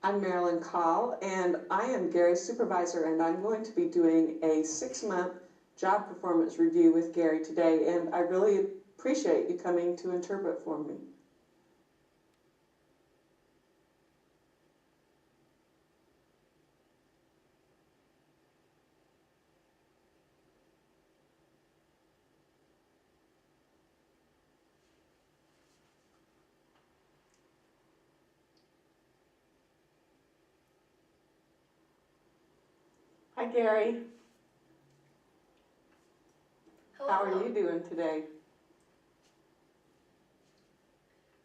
I'm Marilyn Call, and I am Gary's supervisor, and I'm going to be doing a 6-month job performance review with Gary today, and I really appreciate you coming to interpret for me. Hi, Gary. Hello. How are you doing today?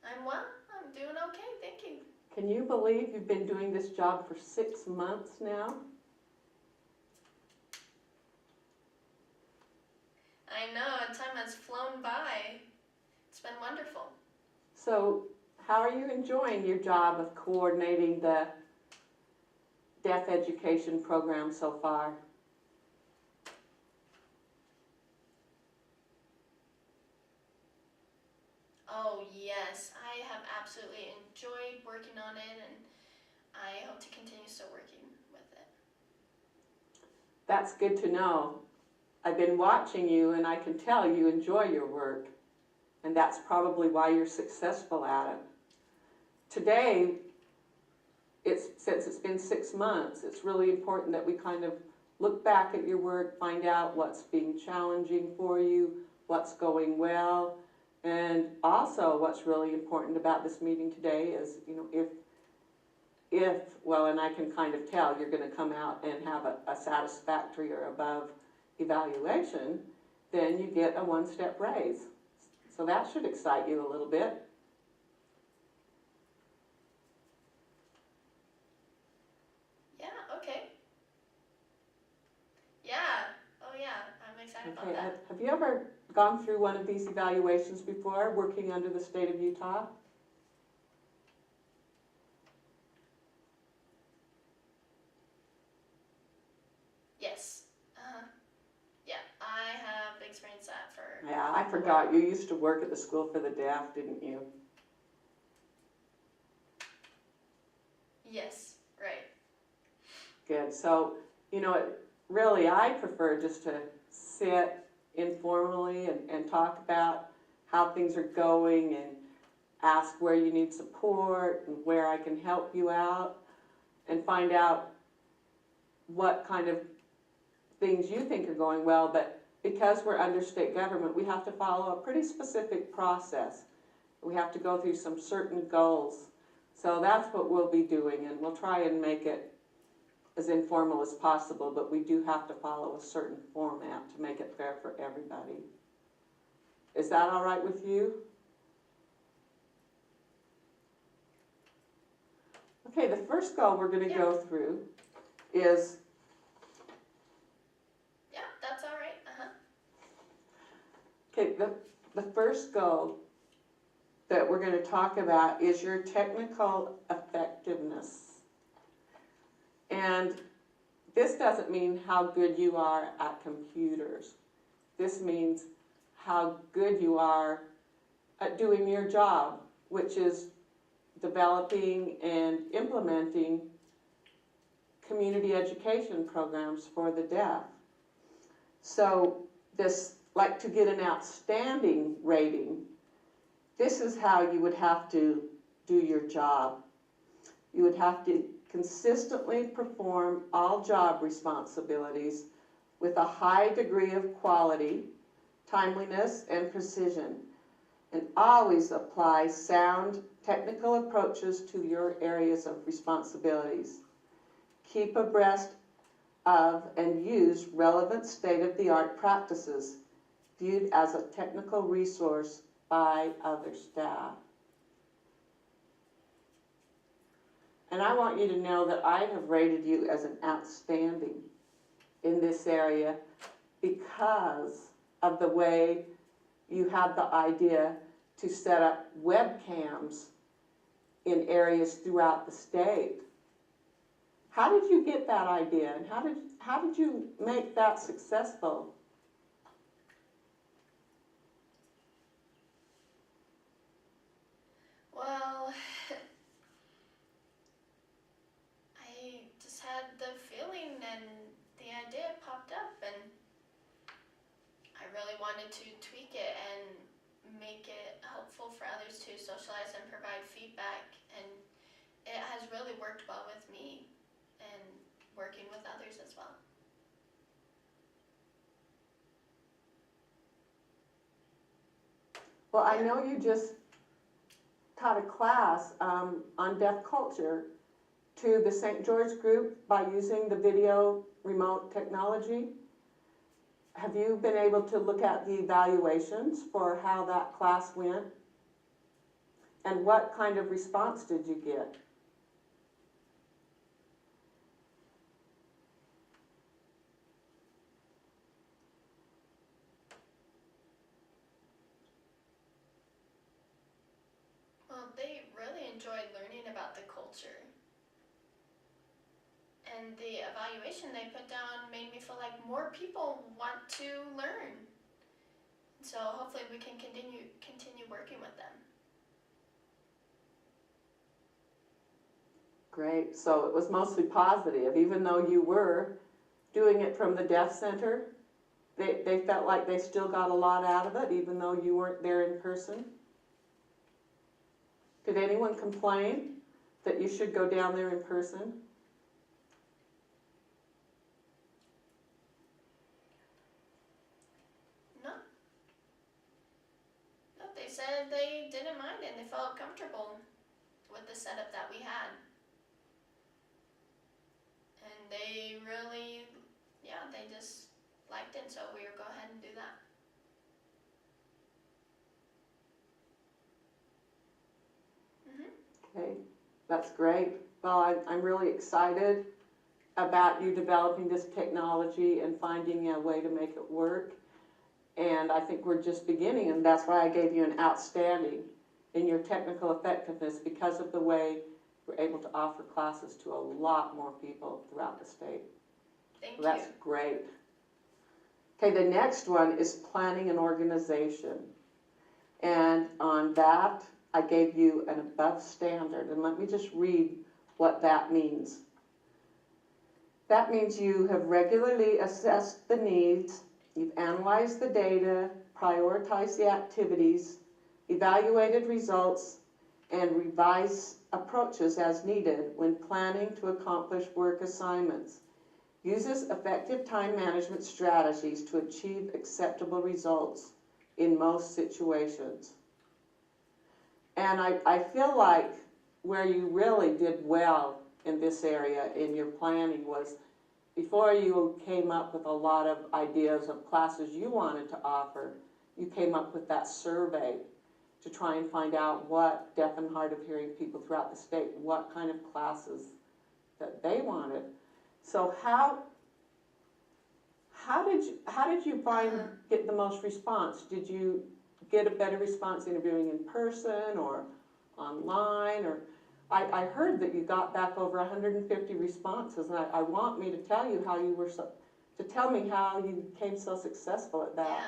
I'm well. I'm doing okay, thank you. Can you believe you've been doing this job for 6 months now? I know, time has flown by. It's been wonderful. So, how are you enjoying your job of coordinating the deaf education program so far? Oh yes, I have absolutely enjoyed working on it, and I hope to continue still working with it. That's good to know. I've been watching you and I can tell you enjoy your work, and that's probably why you're successful at it. Today, since it's been 6 months, it's really important that we kind of look back at your work, find out what's being challenging for you, what's going well, and also what's really important about this meeting today is, and I can kind of tell you're going to come out and have a satisfactory or above evaluation, then you get a 1-step raise. So that should excite you a little bit. Yeah, okay. Yeah, oh yeah, I'm excited about Okay, that. have you ever gone through one of these evaluations before, working under the state of Utah? Yes. Yeah, I have experienced that for... Yeah, I forgot. You used to work at the School for the Deaf, didn't you? Yes, right. Good. So, really, I prefer just to sit informally and talk about how things are going and ask where you need support and where I can help you out and find out what kind of things you think are going well. But because we're under state government, we have to follow a pretty specific process. We have to go through some certain goals. So that's what we'll be doing, and we'll try and make it as informal as possible, but we do have to follow a certain format to make it fair for everybody. Is that all right with you? Okay, the first goal we're going to go through is... Yeah, that's all right. Okay, the first goal that we're going to talk about is your technical effectiveness. And this doesn't mean how good you are at computers. This means how good you are at doing your job, which is developing and implementing community education programs for the deaf. So like to get an outstanding rating, this is how you would have to do your job. You would have to consistently perform all job responsibilities with a high degree of quality, timeliness, and precision, and always apply sound technical approaches to your areas of responsibilities. Keep abreast of and use relevant state-of-the-art practices viewed as a technical resource by other staff. And I want you to know that I have rated you as an outstanding in this area because of the way you had the idea to set up webcams in areas throughout the state. How did you get that idea, and how did you make that successful? Well, wanted to tweak it and make it helpful for others to socialize and provide feedback, and it has really worked well with me and working with others as well. Well, I know you just taught a class on deaf culture to the St. George group by using the video remote technology. Have you been able to look at the evaluations for how that class went? And what kind of response did you get? Well, they really enjoyed learning about the culture. And the evaluation they put down made me feel like more people want to learn. So hopefully we can continue working with them. Great, so it was mostly positive, even though you were doing it from the Deaf Center, they felt like they still got a lot out of it, even though you weren't there in person? Did anyone complain that you should go down there in person? No. No, they said they didn't mind it and they felt comfortable with the setup that we had. And they really, they just liked it, so we would go ahead and do that. Okay, that's great. Well, I'm really excited about you developing this technology and finding a way to make it work. And I think we're just beginning, and that's why I gave you an outstanding in your technical effectiveness, because of the way we're able to offer classes to a lot more people throughout the state. Thank Well, you. that's great. Okay, the next one is planning and organization. And on that, I gave you an above standard, and let me just read what that means. That means you have regularly assessed the needs, you've analyzed the data, prioritized the activities, evaluated results, and revised approaches as needed when planning to accomplish work assignments. Uses effective time management strategies to achieve acceptable results in most situations. And I feel like where you really did well in this area in your planning was before you came up with a lot of ideas of classes you wanted to offer, you came up with that survey to try and find out what deaf and hard of hearing people throughout the state, what kind of classes that they wanted. So how did you get the most response? Did you get a better response interviewing in person or online? Or I heard that you got back over 150 responses, and I want me to tell you how you were to tell me how you became so successful at that. Yeah.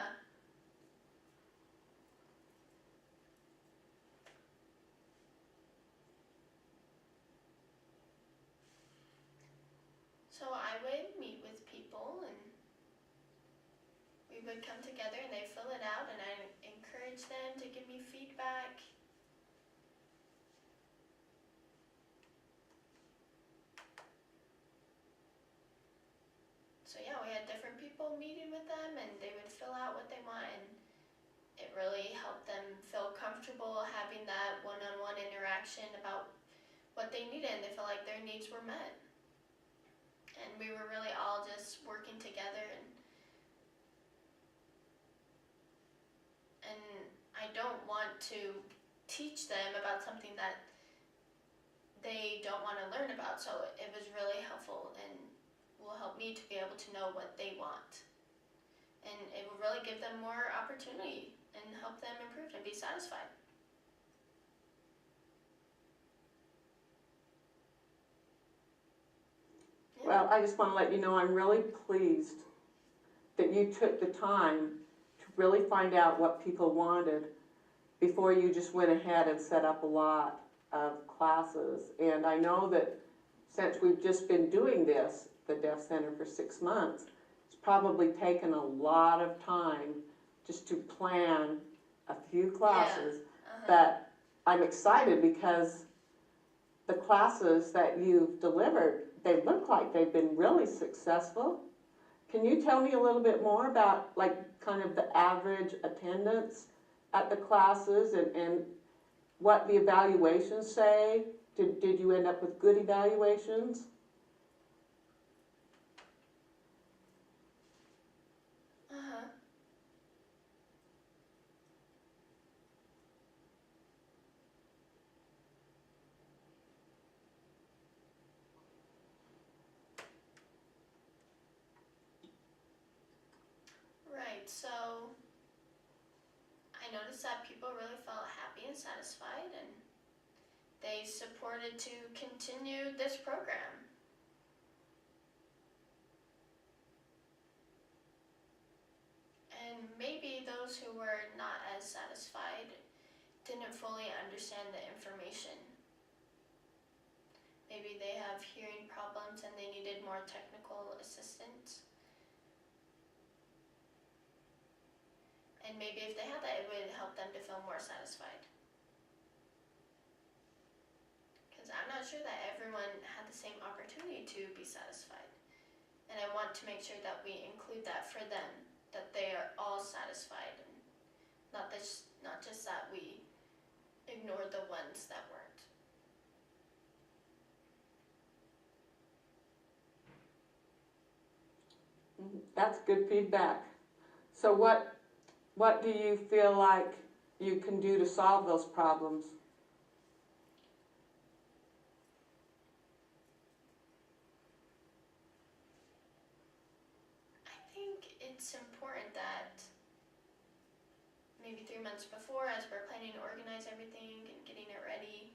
So I would meet with people and we would come together and they'd fill it out and I encourage them to give me feedback. So yeah, we had different people meeting with them and they would fill out what they want, and it really helped them feel comfortable having that one-on-one interaction about what they needed, and they felt like their needs were met. And we were really all just working together, and I don't want to teach them about something that they don't want to learn about, so it was really helpful and will help me to be able to know what they want. And it will really give them more opportunity and help them improve and be satisfied. Yeah. Well, I just want to let you know I'm really pleased that you took the time to really find out what people wanted before you just went ahead and set up a lot of classes. And I know that since we've just been doing this, the Deaf Center, for 6 months, it's probably taken a lot of time just to plan a few classes. Uh-huh. But I'm excited because the classes that you've delivered, they look like they've been really successful. Can you tell me a little bit more about like kind of the average attendance at the classes and what the evaluations say? Did you end up with good evaluations? Uh-huh. Right, so I noticed that people really felt happy and satisfied, and they supported to continue this program. And maybe those who were not as satisfied didn't fully understand the information. Maybe they have hearing problems and they needed more technical assistance. And maybe if they had that, it would help them to feel more satisfied. Because I'm not sure that everyone had the same opportunity to be satisfied. And I want to make sure that we include that for them, that they are all satisfied, and not just that we ignore the ones that weren't. That's good feedback. So what do you feel like you can do to solve those problems? I think it's important that maybe 3 months before, as we're planning to organize everything and getting it ready,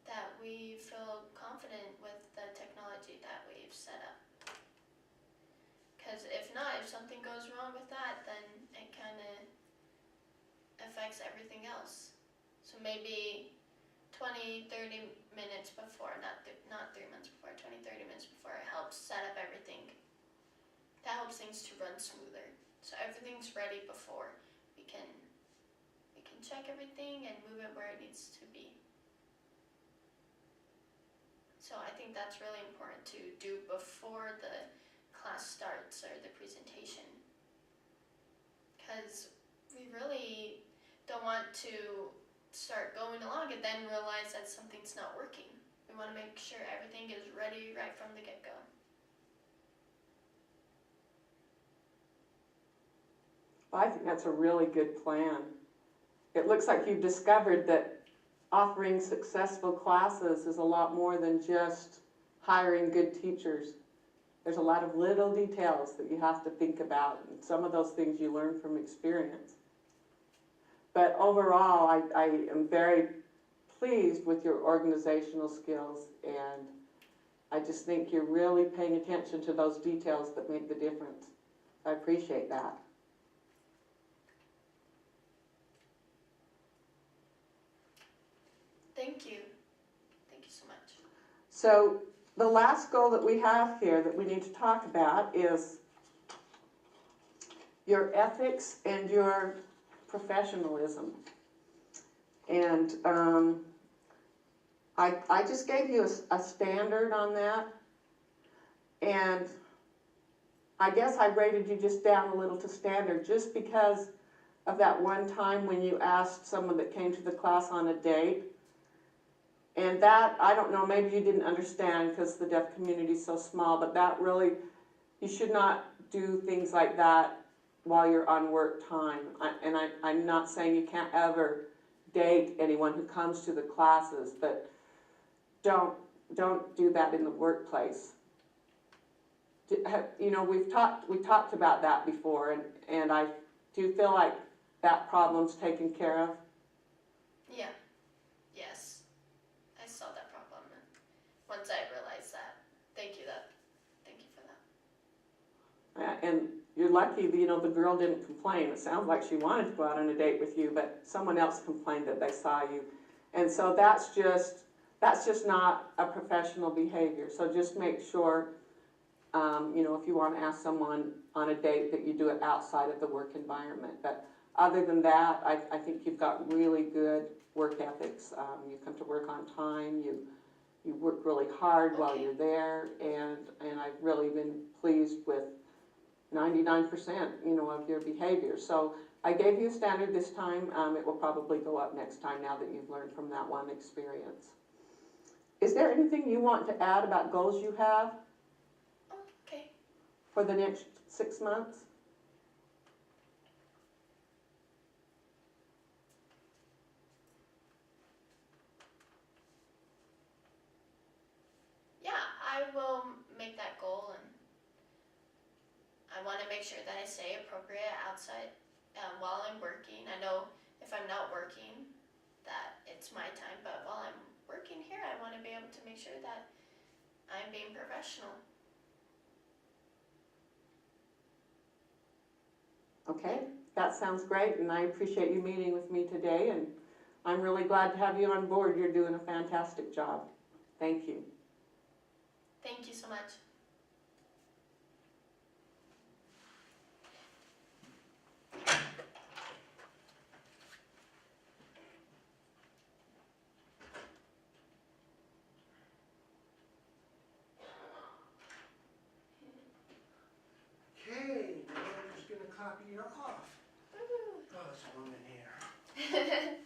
that we feel confident with the technology that we've set up. Because if not, if something goes wrong with that, then it kind of affects everything else. So maybe 20, 30 minutes before, not 3 months before, 20, 30 minutes before, it helps set up everything. That helps things to run smoother. So everything's ready before we can check everything and move it where it needs to be. So I think that's really important to do before the class starts or the presentation. Because we really don't want to start going along and then realize that something's not working. We want to make sure everything is ready right from the get-go. I think that's a really good plan. It looks like you've discovered that offering successful classes is a lot more than just hiring good teachers. There's a lot of little details that you have to think about, and some of those things you learn from experience. But overall, I am very pleased with your organizational skills, and I just think you're really paying attention to those details that make the difference. I appreciate that. Thank you. Thank you so much. So the last goal that we have here that we need to talk about is your ethics and your professionalism. And I just gave you a standard on that. And I guess I rated you just down a little to standard just because of that one time when you asked someone that came to the class on a date. And that, I don't know, maybe you didn't understand because the deaf community is so small, but that really, you should not do things like that while you're on work time. I'm not saying you can't ever date anyone who comes to the classes, but don't do that in the workplace. You know, we talked about that before, and I do feel like that problem's taken care of. Yeah. Yes. I saw that problem once I realized that. Thank you for that. And you're lucky, you know, the girl didn't complain. It sounds like she wanted to go out on a date with you, but someone else complained that they saw you. And so that's just not a professional behavior. So just make sure if you want to ask someone on a date, that you do it outside of the work environment. But other than that, I think you've got really good work ethics. You come to work on time, you work really hard while you're there, and I've really been pleased with 99%, of your behavior. So I gave you a standard this time. It will probably go up next time now that you've learned from that one experience. Is there anything you want to add about goals you have Okay. for the next 6 months? Yeah, I will make that goal, and I want to make sure that I stay appropriate outside while I'm working. I know if I'm not working, that it's my time, but while I'm working here, I want to be able to make sure that I'm being professional. Okay, that sounds great, and I appreciate you meeting with me today, and I'm really glad to have you on board. You're doing a fantastic job. Thank you. Thank you so much. Okay, now I'm just gonna copy her off. Oh, it's warm in here.